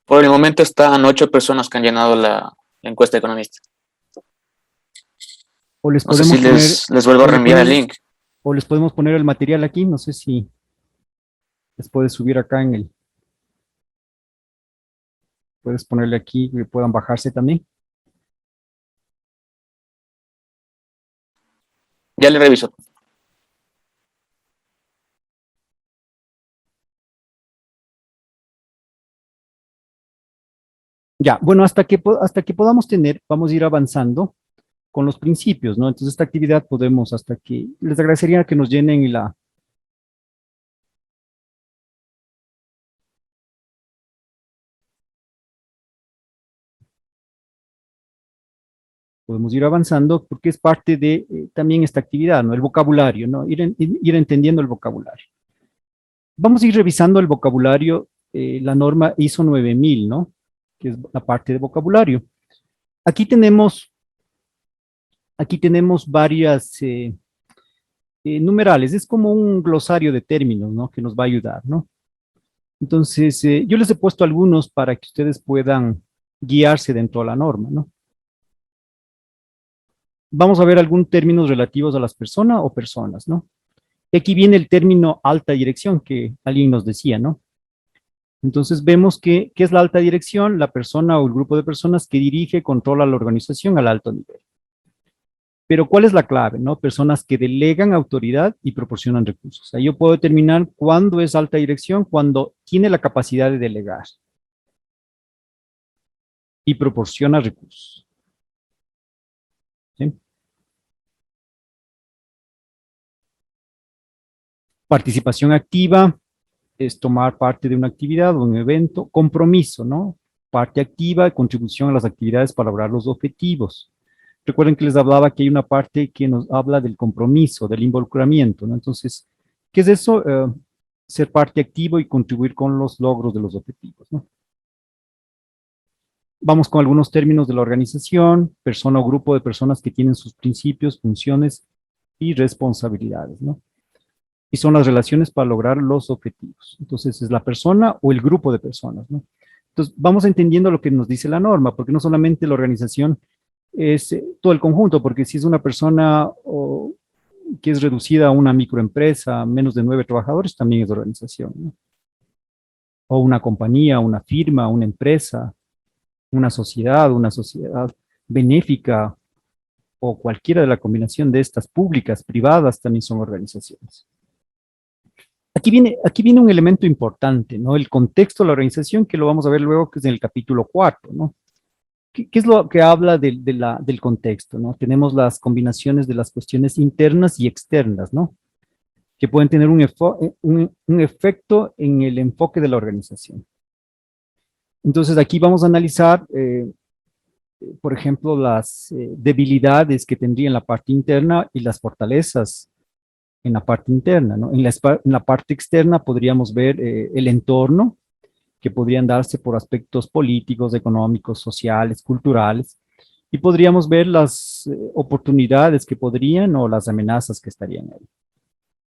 Por el momento están 8 personas que han llenado la encuesta economista. o les No sé podemos si poner, les vuelvo a reenviar el link. o les podemos poner el material aquí? No sé si les puedes subir acá puedes ponerle aquí que puedan bajarse también. Ya le reviso. Ya, bueno, hasta que podamos tener, vamos a ir avanzando con los principios, ¿no? Entonces, esta actividad podemos hasta que, les agradecería que nos llenen podemos ir avanzando porque es parte de también esta actividad, ¿no? El vocabulario, ¿no? Ir entendiendo el vocabulario. Vamos a ir revisando el vocabulario, la norma ISO 9000, ¿no? Que es la parte de vocabulario. Aquí tenemos varias numerales, es como un glosario de términos, ¿no? Que nos va a ayudar, ¿no? Entonces, yo les he puesto algunos para que ustedes puedan guiarse dentro de la norma, ¿no? Vamos a ver algunos términos relativos a las personas o personas, ¿no? Y aquí viene el término alta dirección que alguien nos decía, ¿no? Entonces vemos que, ¿qué es la alta dirección? La persona o el grupo de personas que dirige, controla la organización al alto nivel. Pero ¿cuál es la clave, no? Personas que delegan autoridad y proporcionan recursos. Ahí yo puedo determinar cuándo es alta dirección, cuando tiene la capacidad de delegar y proporciona recursos. ¿Sí? Participación activa es tomar parte de una actividad o un evento. Compromiso, ¿no? Parte activa, contribución a las actividades para lograr los objetivos. Recuerden que les hablaba que hay una parte que nos habla del compromiso, del involucramiento, ¿no? Entonces, ¿qué es eso? Ser parte activo y contribuir con los logros de los objetivos, ¿no? Vamos con algunos términos de la organización: persona o grupo de personas que tienen sus principios, funciones y responsabilidades, ¿no? Y son las relaciones para lograr los objetivos. Entonces, es la persona o el grupo de personas, ¿no? Entonces, vamos entendiendo lo que nos dice la norma, porque no solamente la organización es todo el conjunto, porque si es una persona que es reducida a una microempresa, menos de 9 trabajadores, también es organización, ¿no? O una compañía, una firma, una empresa, una sociedad benéfica, o cualquiera de la combinación de estas, públicas, privadas, también son organizaciones. Aquí viene un elemento importante, ¿no? El contexto de la organización, que lo vamos a ver luego, que es en el capítulo 4, ¿no? ¿Qué es lo que habla del contexto, ¿no? Tenemos las combinaciones de las cuestiones internas y externas, ¿no? Que pueden tener un efecto en el enfoque de la organización. Entonces, aquí vamos a analizar, por ejemplo, las debilidades que tendría en la parte interna y las fortalezas en la parte interna, ¿no? En la parte externa podríamos ver el entorno, que podrían darse por aspectos políticos, económicos, sociales, culturales, y podríamos ver las oportunidades que podrían o las amenazas que estarían ahí.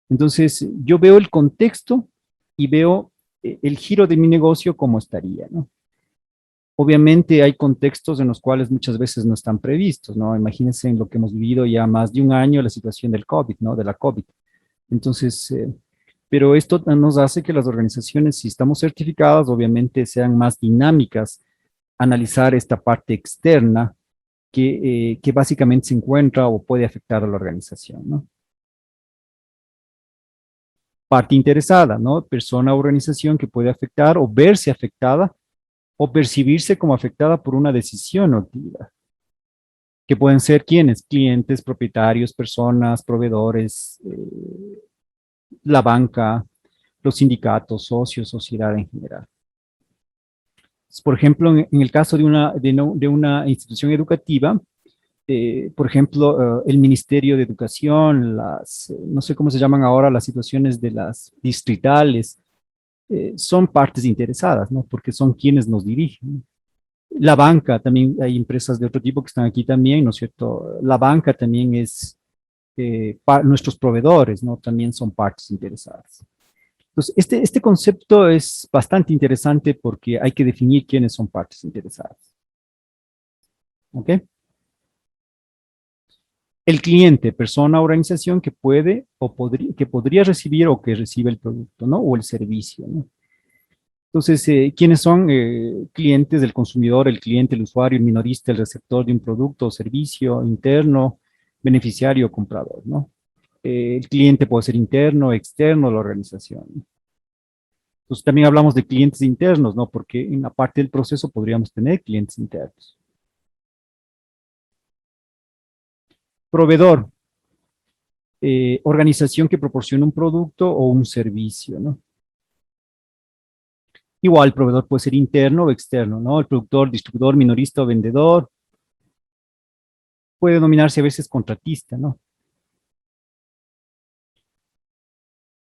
Entonces, yo veo el contexto y veo el giro de mi negocio como estaría, ¿no? Obviamente hay contextos en los cuales muchas veces no están previstos, ¿no? Imagínense en lo que hemos vivido ya más de un año, la situación del COVID, ¿no? De la COVID. Entonces, pero esto nos hace que las organizaciones, si estamos certificadas, obviamente sean más dinámicas, analizar esta parte externa que básicamente se encuentra o puede afectar a la organización, ¿no? Parte interesada, ¿no? Persona o organización que puede afectar o verse afectada o percibirse como afectada por una decisión o actividad. Que pueden ser ¿quiénes? Clientes, propietarios, personas, proveedores, la banca, los sindicatos, socios, sociedad en general. Por ejemplo, en el caso de una institución educativa, por ejemplo, el Ministerio de Educación, no sé cómo se llaman ahora las situaciones de las distritales, son partes interesadas, ¿no? Porque son quienes nos dirigen. La banca, también hay empresas de otro tipo que están aquí también, ¿no es cierto? La banca también es, nuestros proveedores, ¿no? También son partes interesadas. Entonces, este concepto es bastante interesante porque hay que definir quiénes son partes interesadas. ¿Ok? El cliente, persona o organización que puede o que podría recibir o que recibe el producto, ¿no? O el servicio, ¿no? Entonces, ¿quiénes son clientes del consumidor, el cliente, el usuario, el minorista, el receptor de un producto o servicio interno, beneficiario o comprador, ¿no? El cliente puede ser interno, externo de la organización, ¿no? Entonces, también hablamos de clientes internos, ¿no? Porque en la parte del proceso podríamos tener clientes internos. Proveedor, organización que proporciona un producto o un servicio, ¿no? Igual, el proveedor puede ser interno o externo, ¿no? El productor, distribuidor, minorista o vendedor. Puede denominarse a veces contratista, ¿no?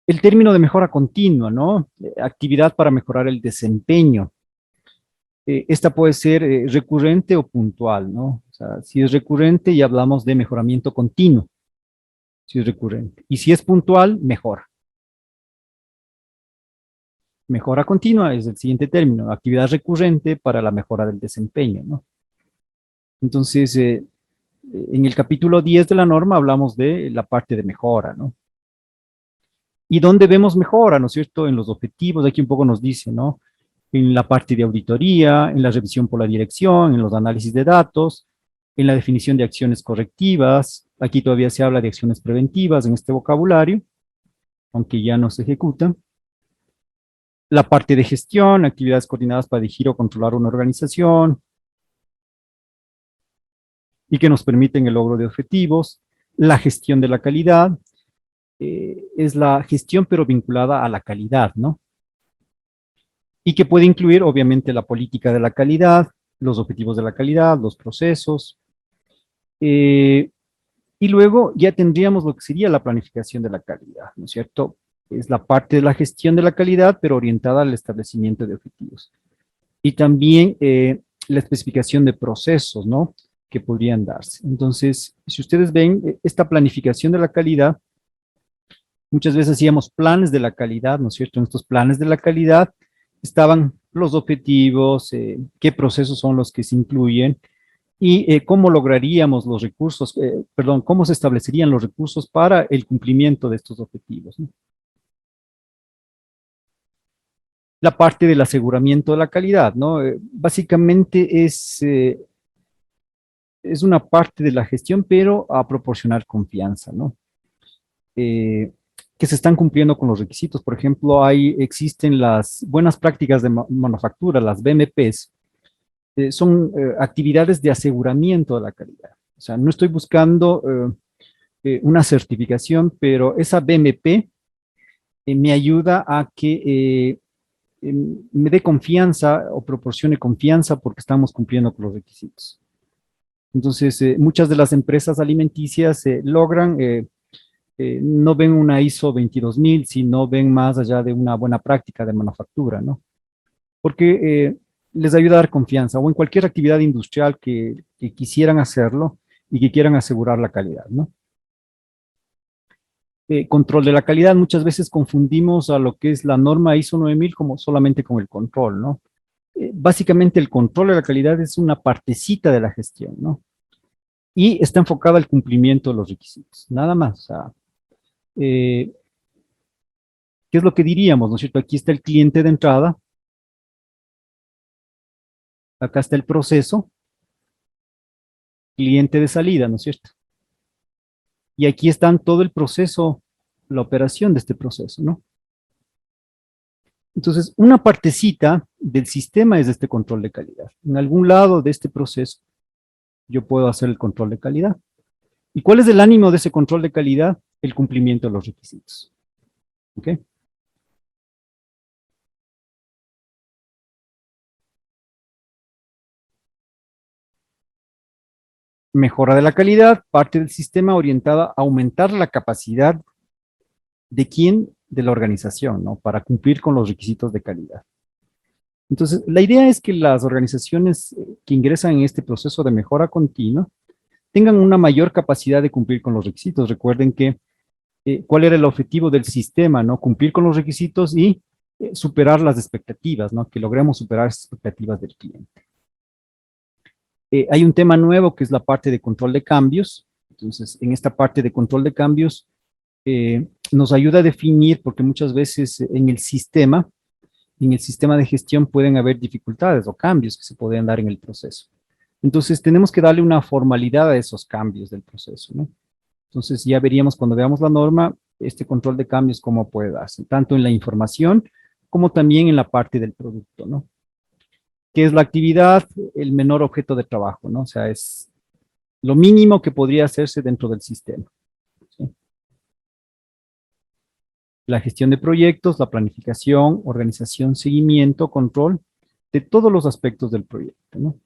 El término de mejora continua, ¿no? Actividad para mejorar el desempeño. Esta puede ser recurrente o puntual, ¿no? O sea, si es recurrente, ya hablamos de mejoramiento continuo. Si es recurrente. Y si es puntual, mejora. Mejora continua es el siguiente término, actividad recurrente para la mejora del desempeño, ¿no? Entonces, en el capítulo 10 de la norma hablamos de la parte de mejora, ¿no? ¿Y dónde vemos mejora, no es cierto? En los objetivos, aquí un poco nos dice, ¿no? En la parte de auditoría, en la revisión por la dirección, en los análisis de datos, en la definición de acciones correctivas. Aquí todavía se habla de acciones preventivas en este vocabulario, aunque ya no se ejecutan. La parte de gestión, actividades coordinadas para dirigir o controlar una organización y que nos permiten el logro de objetivos. La gestión de la calidad, es la gestión pero vinculada a la calidad, ¿no? Y que puede incluir obviamente la política de la calidad, los objetivos de la calidad, los procesos. Y luego ya tendríamos lo que sería la planificación de la calidad, ¿no es cierto? Es la parte de la gestión de la calidad, pero orientada al establecimiento de objetivos. Y también la especificación de procesos, ¿no? Que podrían darse. Entonces, si ustedes ven, esta planificación de la calidad, muchas veces hacíamos planes de la calidad, ¿no es cierto? En estos planes de la calidad estaban los objetivos, qué procesos son los que se incluyen y cómo lograríamos los recursos, cómo se establecerían los recursos para el cumplimiento de estos objetivos, ¿no? La parte del aseguramiento de la calidad, ¿no? Básicamente es una parte de la gestión, pero a proporcionar confianza, ¿no? Que se están cumpliendo con los requisitos. Por ejemplo, existen las buenas prácticas de manufactura, las BMPs, son actividades de aseguramiento de la calidad. O sea, no estoy buscando una certificación, pero esa BMP me ayuda a que me dé confianza o proporcione confianza porque estamos cumpliendo con los requisitos. Entonces, muchas de las empresas alimenticias logran, no ven una ISO 22000, sino ven más allá de una buena práctica de manufactura, ¿no? Porque les ayuda a dar confianza, o en cualquier actividad industrial que quisieran hacerlo y que quieran asegurar la calidad, ¿no? Control de la calidad, muchas veces confundimos a lo que es la norma ISO 9000 como solamente con el control, ¿no? Básicamente el control de la calidad es una partecita de la gestión, ¿no? Y está enfocada al cumplimiento de los requisitos, nada más. O sea, ¿qué es lo que diríamos, no es cierto? Aquí está el cliente de entrada, acá está el proceso, cliente de salida, ¿no es cierto? Y aquí están todo el proceso, la operación de este proceso, ¿no? Entonces, una partecita del sistema es este control de calidad. En algún lado de este proceso, yo puedo hacer el control de calidad. ¿Y cuál es el ánimo de ese control de calidad? El cumplimiento de los requisitos. ¿Ok? Mejora de la calidad, parte del sistema orientada a aumentar la capacidad de quién, de la organización, ¿no? Para cumplir con los requisitos de calidad. Entonces, la idea es que las organizaciones que ingresan en este proceso de mejora continua tengan una mayor capacidad de cumplir con los requisitos. Recuerden que, ¿cuál era el objetivo del sistema, no? Cumplir con los requisitos y superar las expectativas, ¿no? Que logremos superar esas expectativas del cliente. Hay un tema nuevo que es la parte de control de cambios. Entonces, en esta parte de control de cambios, nos ayuda a definir, porque muchas veces en el sistema de gestión pueden haber dificultades o cambios que se pueden dar en el proceso. Entonces, tenemos que darle una formalidad a esos cambios del proceso, ¿no? Entonces, ya veríamos cuando veamos la norma, este control de cambios, cómo puede darse, tanto en la información como también en la parte del producto, ¿no? ¿Qué es la actividad? El menor objeto de trabajo, ¿no? O sea, es lo mínimo que podría hacerse dentro del sistema, ¿sí? La gestión de proyectos, la planificación, organización, seguimiento, control de todos los aspectos del proyecto, ¿no?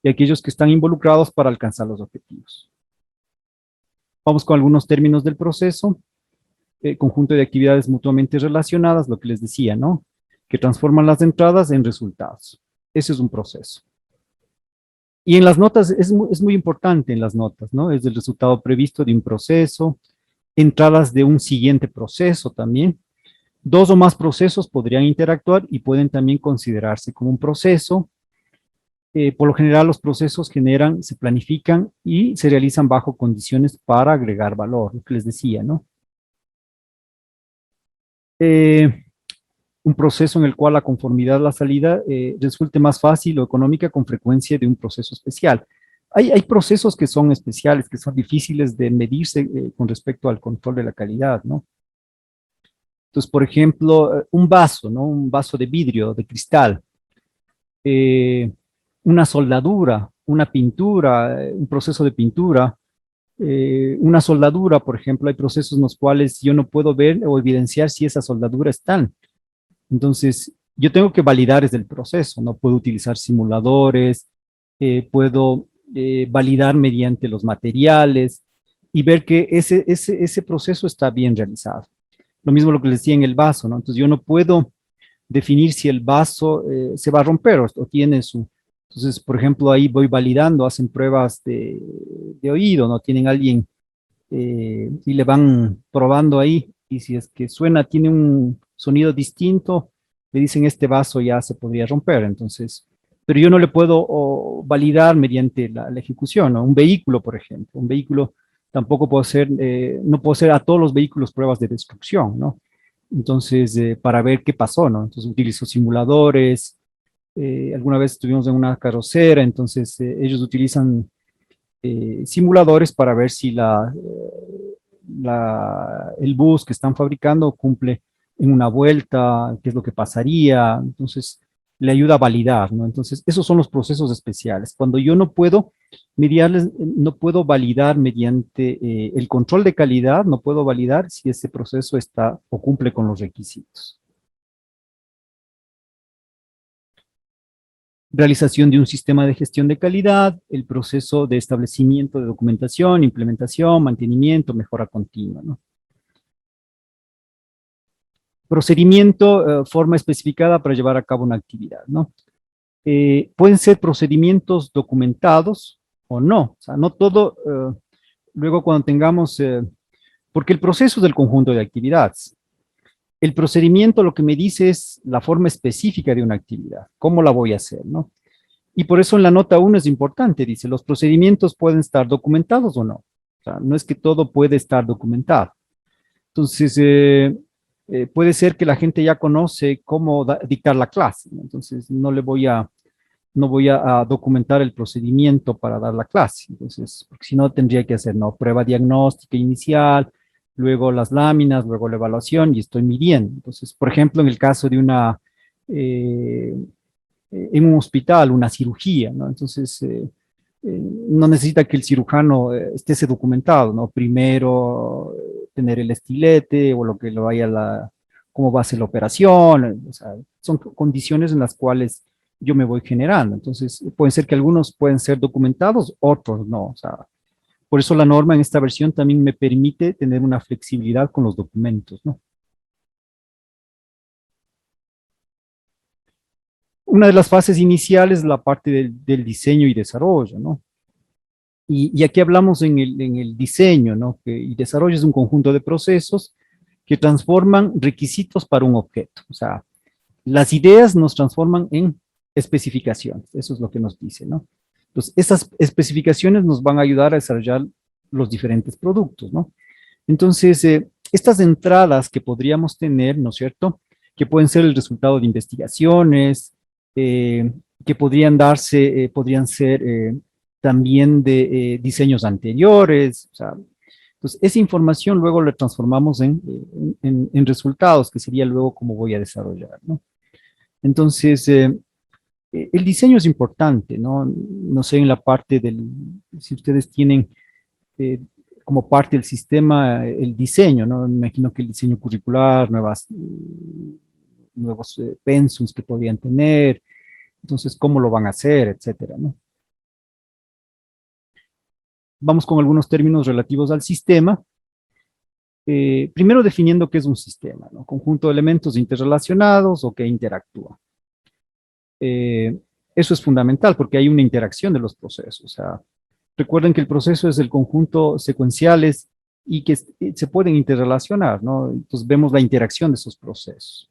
Y aquellos que están involucrados para alcanzar los objetivos. Vamos con algunos términos del proceso. Conjunto de actividades mutuamente relacionadas, lo que les decía, ¿no? Que transforman las entradas en resultados. Ese es un proceso. Y en las notas, es muy importante en las notas, ¿no? Es el resultado previsto de un proceso, entradas de un siguiente proceso también. Dos o más procesos podrían interactuar y pueden también considerarse como un proceso. Por lo general, los procesos se planifican y se realizan bajo condiciones para agregar valor, lo que les decía, ¿no? Un proceso en el cual la conformidad a la salida resulte más fácil o económica con frecuencia de un proceso especial. Hay procesos que son especiales, que son difíciles de medirse con respecto al control de la calidad, ¿no? Entonces, por ejemplo, un vaso, ¿no? Un vaso de vidrio, de cristal, una soldadura, una pintura, un proceso de pintura, una soldadura, por ejemplo, hay procesos en los cuales yo no puedo ver o evidenciar si esa soldadura está. Entonces, yo tengo que validar desde el proceso, no puedo utilizar simuladores, puedo validar mediante los materiales y ver que ese proceso está bien realizado. Lo mismo lo que les decía en el vaso, ¿no? Entonces, yo no puedo definir si el vaso se va a romper o tiene su... Entonces, por ejemplo, ahí voy validando, hacen pruebas de oído, ¿no? Tienen alguien y le van probando ahí, y si es que suena, tiene un sonido distinto, le dicen este vaso ya se podría romper, entonces, pero yo no le puedo validar mediante la ejecución, ¿no? Un vehículo, por ejemplo, un vehículo tampoco puedo hacer, no puedo hacer a todos los vehículos pruebas de destrucción, ¿no? Entonces, para ver qué pasó, ¿no? Entonces utilizo simuladores, alguna vez estuvimos en una carrocera, entonces ellos utilizan simuladores para ver si el bus que están fabricando cumple en una vuelta, qué es lo que pasaría, entonces le ayuda a validar, ¿no? Entonces, esos son los procesos especiales. Cuando yo no puedo mediarles, no puedo validar mediante el control de calidad, no puedo validar si ese proceso está o cumple con los requisitos. Realización de un sistema de gestión de calidad, el proceso de establecimiento de documentación, implementación, mantenimiento, mejora continua, ¿no? Procedimiento, forma especificada para llevar a cabo una actividad, ¿no? Pueden ser procedimientos documentados o no, o sea, no todo, luego cuando tengamos, porque el proceso es el conjunto de actividades. El procedimiento lo que me dice es la forma específica de una actividad, cómo la voy a hacer, ¿no? Y por eso en la nota 1 es importante, dice, los procedimientos pueden estar documentados o no. O sea, no es que todo puede estar documentado. Entonces, puede ser que la gente ya conoce cómo dictar la clase, ¿no? Entonces, no voy a documentar el procedimiento para dar la clase. Entonces, porque si no, tendría que hacer, ¿no? Prueba diagnóstica inicial, luego las láminas, luego la evaluación y estoy midiendo. Entonces, por ejemplo, en el caso de en un hospital, una cirugía, ¿no? Entonces, no necesita que el cirujano esté documentado, ¿no? Primero tener el estilete o lo que lo vaya cómo va a ser la operación, o sea, son condiciones en las cuales yo me voy generando. Entonces, pueden ser que algunos pueden ser documentados, otros no, o sea, por eso la norma en esta versión también me permite tener una flexibilidad con los documentos, ¿no? Una de las fases iniciales es la parte del diseño y desarrollo, ¿no? Y aquí hablamos en el diseño, ¿no? Y desarrollo es un conjunto de procesos que transforman requisitos para un objeto. O sea, las ideas nos transforman en especificaciones. Eso es lo que nos dice, ¿no? Entonces, esas especificaciones nos van a ayudar a desarrollar los diferentes productos, ¿no? Entonces, estas entradas que podríamos tener, ¿no es cierto? Que pueden ser el resultado de investigaciones, que podrían ser también de diseños anteriores, o sea, entonces esa información luego la transformamos en resultados, que sería luego cómo voy a desarrollar, ¿no? Entonces, el diseño es importante, ¿no? No sé, en la parte si ustedes tienen como parte del sistema el diseño, ¿no? Me imagino que el diseño curricular, nuevos pensums que podrían tener, entonces, ¿cómo lo van a hacer, etcétera, ¿no? Vamos con algunos términos relativos al sistema. Primero definiendo qué es un sistema, ¿no? Conjunto de elementos interrelacionados o que interactúan. Eso es fundamental porque hay una interacción de los procesos. O sea, recuerden que el proceso es el conjunto secuenciales y que se pueden interrelacionar, ¿no? Entonces vemos la interacción de esos procesos.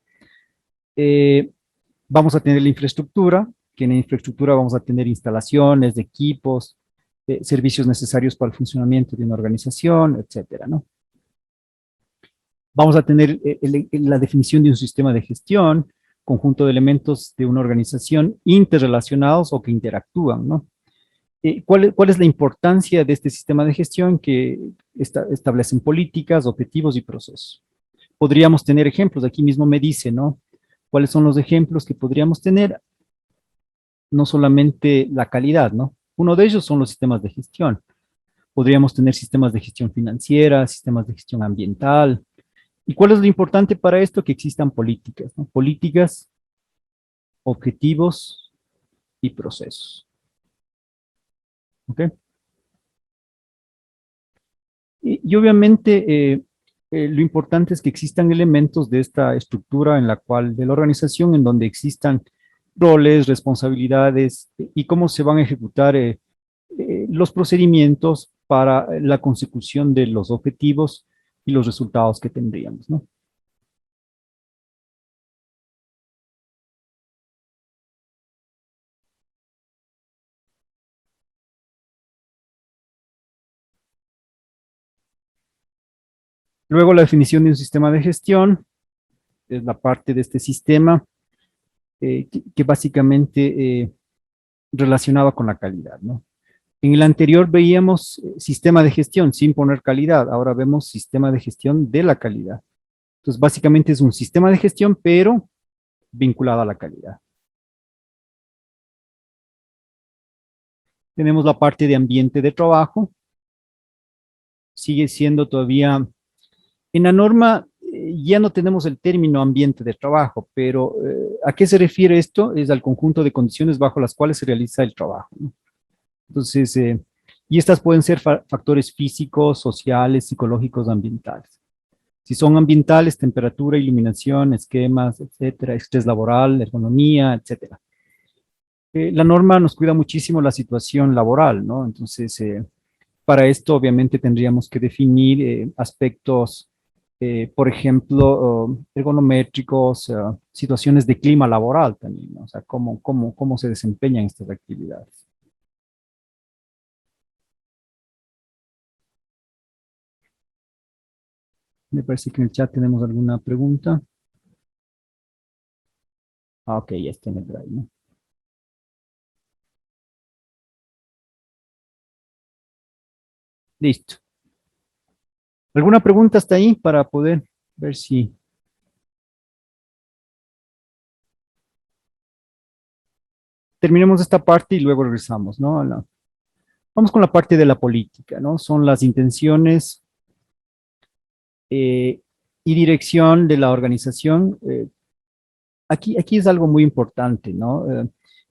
Vamos a tener la infraestructura, que en la infraestructura vamos a tener instalaciones, equipos, servicios necesarios para el funcionamiento de una organización, etcétera, ¿no? Vamos a tener la definición de un sistema de gestión, conjunto de elementos de una organización interrelacionados o que interactúan, ¿no? ¿Cuál es la importancia de este sistema de gestión que establecen políticas, objetivos y procesos? Podríamos tener ejemplos, aquí mismo me dice, ¿no? ¿Cuáles son los ejemplos que podríamos tener? No solamente la calidad, ¿no? Uno de ellos son los sistemas de gestión. Podríamos tener sistemas de gestión financiera, sistemas de gestión ambiental. ¿Y cuál es lo importante para esto? Que existan políticas, ¿no? Políticas, objetivos y procesos. ¿Ok? Y obviamente lo importante es que existan elementos de esta estructura en la cual, de la organización, en donde existan roles, responsabilidades y cómo se van a ejecutar los procedimientos para la consecución de los objetivos y los resultados que tendríamos, ¿no? Luego la definición de un sistema de gestión es la parte de este sistema que básicamente relacionaba con la calidad, ¿no? En el anterior veíamos sistema de gestión sin poner calidad, ahora vemos sistema de gestión de la calidad. Entonces, básicamente es un sistema de gestión, pero vinculado a la calidad. Tenemos la parte de ambiente de trabajo. Sigue siendo todavía, en la norma ya no tenemos el término ambiente de trabajo, pero ¿a qué se refiere esto? Es al conjunto de condiciones bajo las cuales se realiza el trabajo, ¿no? Entonces, y estas pueden ser factores físicos, sociales, psicológicos, ambientales. Si son ambientales, temperatura, iluminación, esquemas, etcétera, estrés laboral, ergonomía, etcétera. La norma nos cuida muchísimo la situación laboral, ¿no? Entonces, para esto obviamente tendríamos que definir aspectos, por ejemplo, ergonométricos, situaciones de clima laboral también, ¿no? O sea, cómo se desempeñan estas actividades. Me parece que en el chat tenemos alguna pregunta. Ah, ok, ya está en el drive, ¿no? Listo. ¿Alguna pregunta hasta ahí para poder ver si... Terminemos esta parte y luego regresamos, ¿no? Vamos con la parte de la política, ¿no? Son las intenciones y dirección de la organización. Aquí es algo muy importante, ¿no?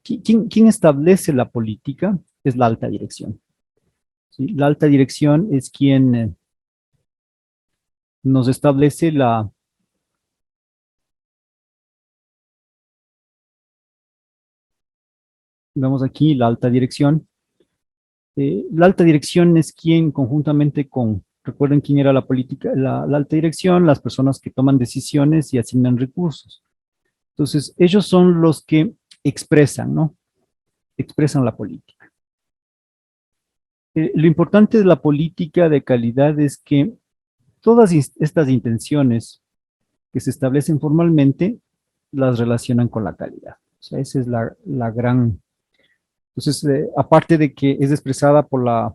¿Quién establece la política? Es la alta dirección, ¿sí? La alta dirección es quien nos establece vemos aquí la alta dirección. La alta dirección es quien conjuntamente con, recuerden quién era la política, la alta dirección, las personas que toman decisiones y asignan recursos. Entonces, ellos son los que expresan, ¿no? Expresan la política. Lo importante de la política de calidad es que todas estas intenciones que se establecen formalmente las relacionan con la calidad. O sea, esa es la gran... Entonces, aparte de que es expresada por la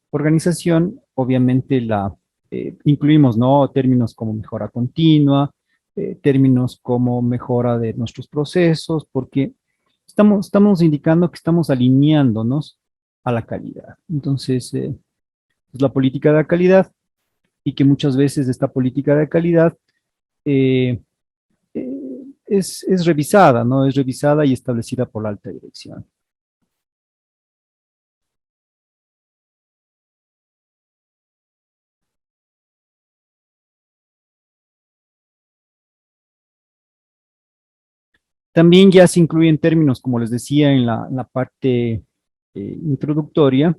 organización, obviamente incluimos, ¿no? Términos como mejora continua, términos como mejora de nuestros procesos, porque estamos indicando que estamos alineándonos a la calidad. Entonces, es la política de calidad y que muchas veces esta política de calidad eh, es revisada, ¿no? Es revisada y establecida por la alta dirección. También ya se incluyen términos, como les decía en la parte introductoria,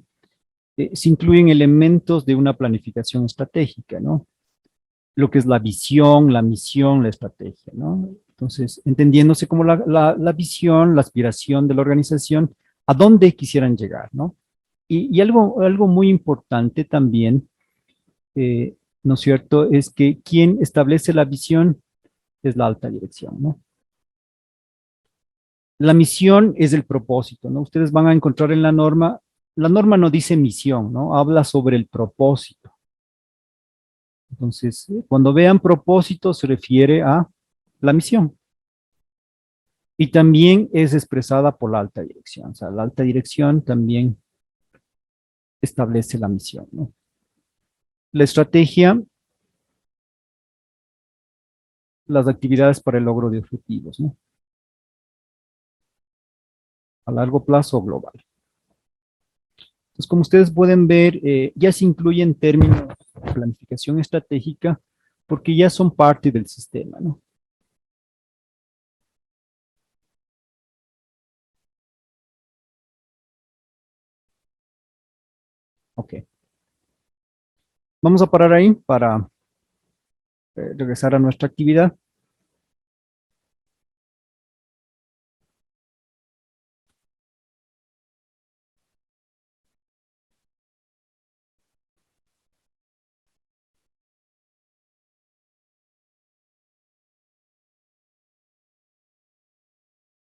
se incluyen elementos de una planificación estratégica, ¿no? Lo que es la visión, la misión, la estrategia, ¿no? Entonces, entendiéndose como la visión, la aspiración de la organización, a dónde quisieran llegar, ¿no? Y algo muy importante también, ¿no es cierto?, es que quien establece la visión es la alta dirección, ¿no? La misión es el propósito, ¿no? Ustedes van a encontrar en la norma la norma no dice misión, ¿no? Habla sobre el propósito. Entonces, cuando vean propósito, se refiere a la misión. Y también es expresada por la alta dirección. O sea, la alta dirección también establece la misión, ¿no? La estrategia, las actividades para el logro de objetivos, ¿no? A largo plazo o global. Entonces, como ustedes pueden ver, ya se incluyen términos de planificación estratégica porque ya son parte del sistema, ¿no? Ok. Vamos a parar ahí para regresar a nuestra actividad.